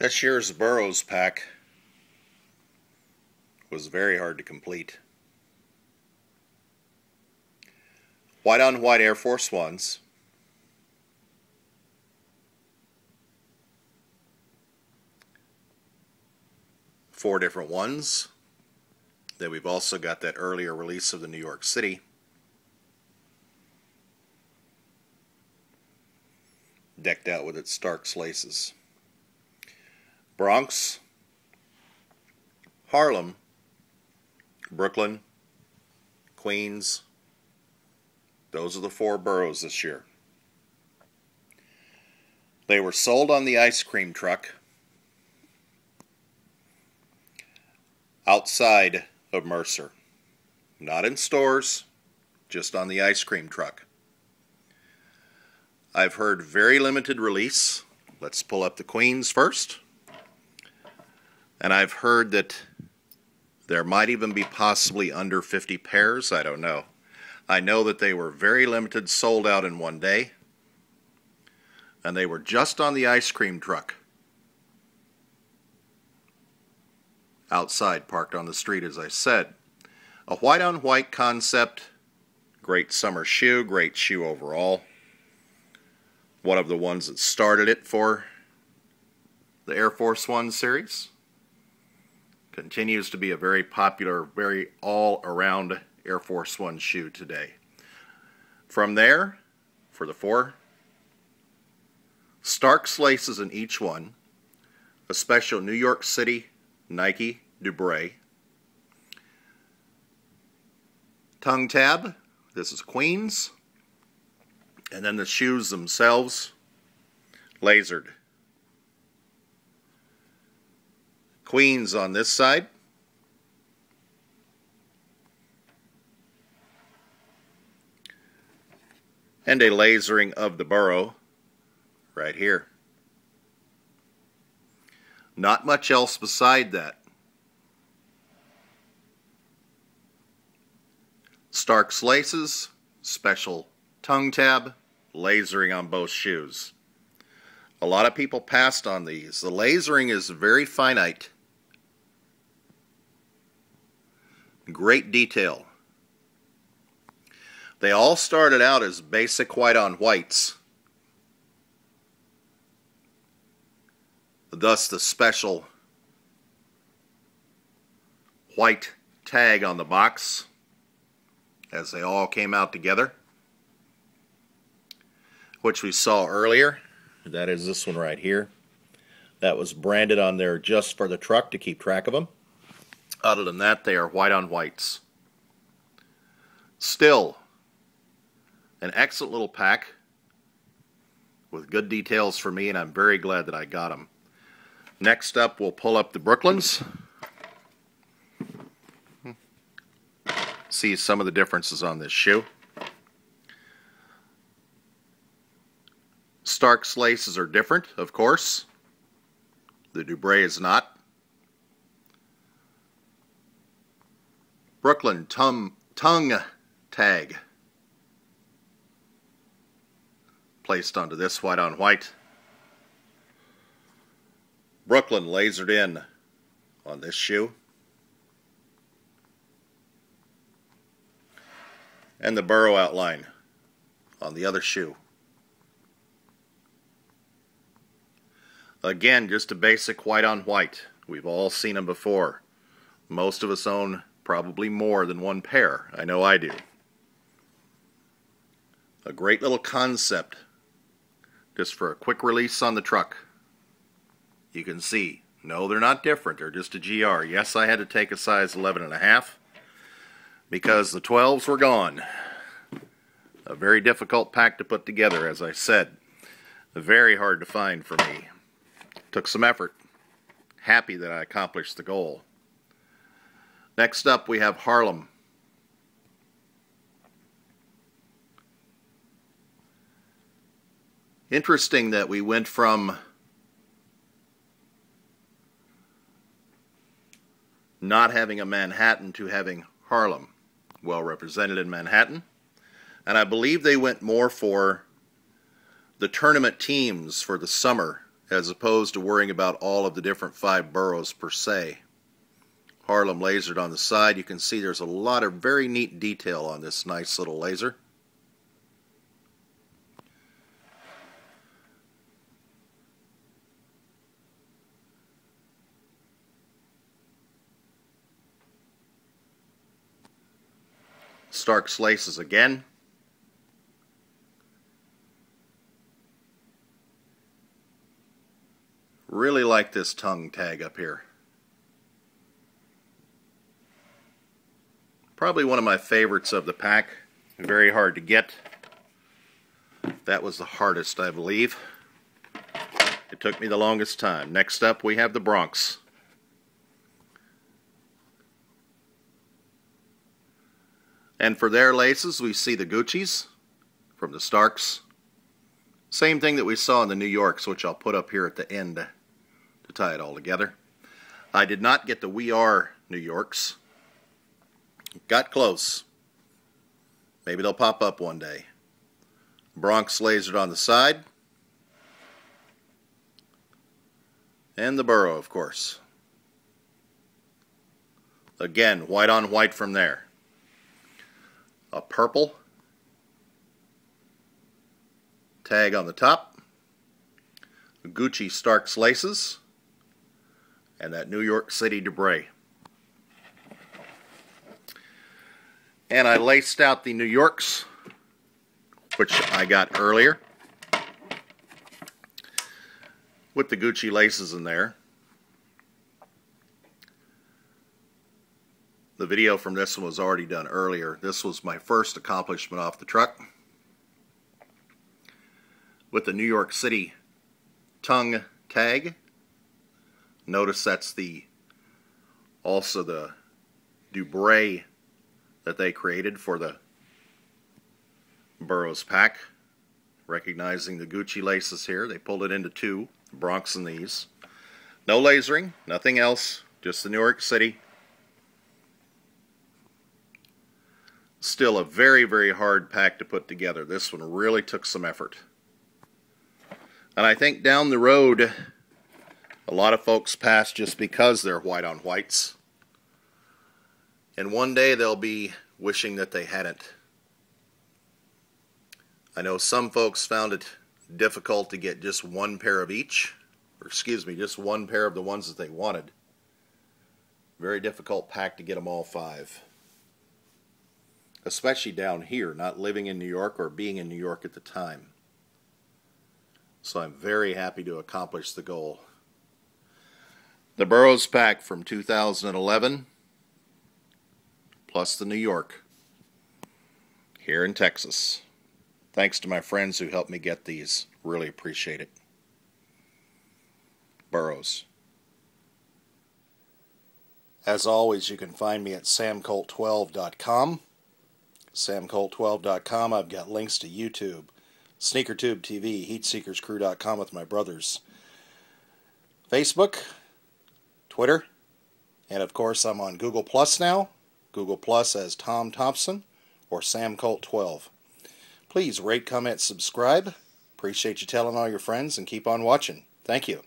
This year's Boroughs pack was very hard to complete. White on white Air Force Ones. Four different ones. Then we've also got that earlier release of the New York City. Decked out with its Starks laces. Bronx, Harlem, Brooklyn, Queens. Those are the four boroughs this year. They were sold on the ice cream truck outside of Mercer. Not in stores, just on the ice cream truck. I've heard very limited release. Let's pull up the Queens first. And I've heard that there might even be possibly under 50 pairs. I don't know. I know that they were very limited, sold out in one day. And they were just on the ice cream truck. Outside, parked on the street, as I said. A white on white concept. Great summer shoe, great shoe overall. One of the ones that started it for the Air Force One series. Continues to be a very popular, very all-around Air Force One shoe today. From there, for the four Starks laces in each one, a special New York City Nike Dubray. Tongue tab, this is Queens. And then the shoes themselves, lasered. Queens on this side. And a lasering of the borough right here. Not much else beside that. Starks laces, special tongue tab, lasering on both shoes. A lot of people passed on these. The lasering is very finite. Great detail. They all started out as basic white on whites. Thus the special white tag on the box as they all came out together, which we saw earlier. That is this one right here. That was branded on there just for the truck to keep track of them. Other than that, they are white on whites. Still, an excellent little pack with good details for me, and I'm very glad that I got them. Next up, we'll pull up the Brooklyns. See some of the differences on this shoe. Starks laces are different, of course. The Dubray is not. Brooklyn tongue tag placed onto this white on white. Brooklyn lasered in on this shoe. And the borough outline on the other shoe. Again, just a basic white on white. We've all seen them before. Most of us own probably more than one pair. I know I do. A great little concept just for a quick release on the truck. You can see, no, they're not different. They're just a GR. Yes, I had to take a size 11.5 because the 12s were gone. A very difficult pack to put together, as I said. Very hard to find for me. Took some effort. Happy that I accomplished the goal. Next up, we have Harlem. Interesting that we went from not having a Manhattan to having Harlem. Well represented in Manhattan. And I believe they went more for the tournament teams for the summer as opposed to worrying about all of the different 5 boroughs per se. Harlem lasered on the side. You can see there's a lot of very neat detail on this nice little laser. Stark's laces again. Really like this tongue tag up here. Probably one of my favorites of the pack. Very hard to get. That was the hardest, I believe. It took me the longest time. Next up we have the Bronx. And for their laces we see the Gucci's from the Starks. Same thing that we saw in the New Yorks, which I'll put up here at the end to tie it all together. I did not get the We Are New Yorks. Got close. Maybe they'll pop up one day. Bronx lasered on the side. And the Borough, of course. Again, white on white from there. A purple tag on the top. Gucci Starks laces. And that New York City debray. And I laced out the New Yorks, which I got earlier, with the Gucci laces in there. The video from this one was already done earlier. This was my first accomplishment off the truck. With the New York City tongue tag. Notice that's also the debray that they created for the Boroughs pack. Recognizing the Gucci laces here. They pulled it into 2, the Bronx and these. No lasering, nothing else, just the New York City. Still a very, very hard pack to put together. This one really took some effort. And I think down the road, a lot of folks pass just because they're white on whites. And one day they'll be wishing that they hadn't. I know some folks found it difficult to get just one pair of each. Or excuse me, just one pair of the ones that they wanted. Very difficult pack to get them all 5. Especially down here, not living in New York or being in New York at the time. So I'm very happy to accomplish the goal. The Boroughs pack from 2011, plus the New York, here in Texas. Thanks to my friends who helped me get these. Really appreciate it. Boroughs. As always, you can find me at samcolt12.com. samcolt12.com. I've got links to YouTube, SneakerTube TV, HeatSeekersCrew.com with my brothers, Facebook, Twitter, and of course I'm on Google Plus now. Google Plus as Tom Thompson or SamColt12. Please rate, comment, subscribe. Appreciate you telling all your friends and keep on watching. Thank you.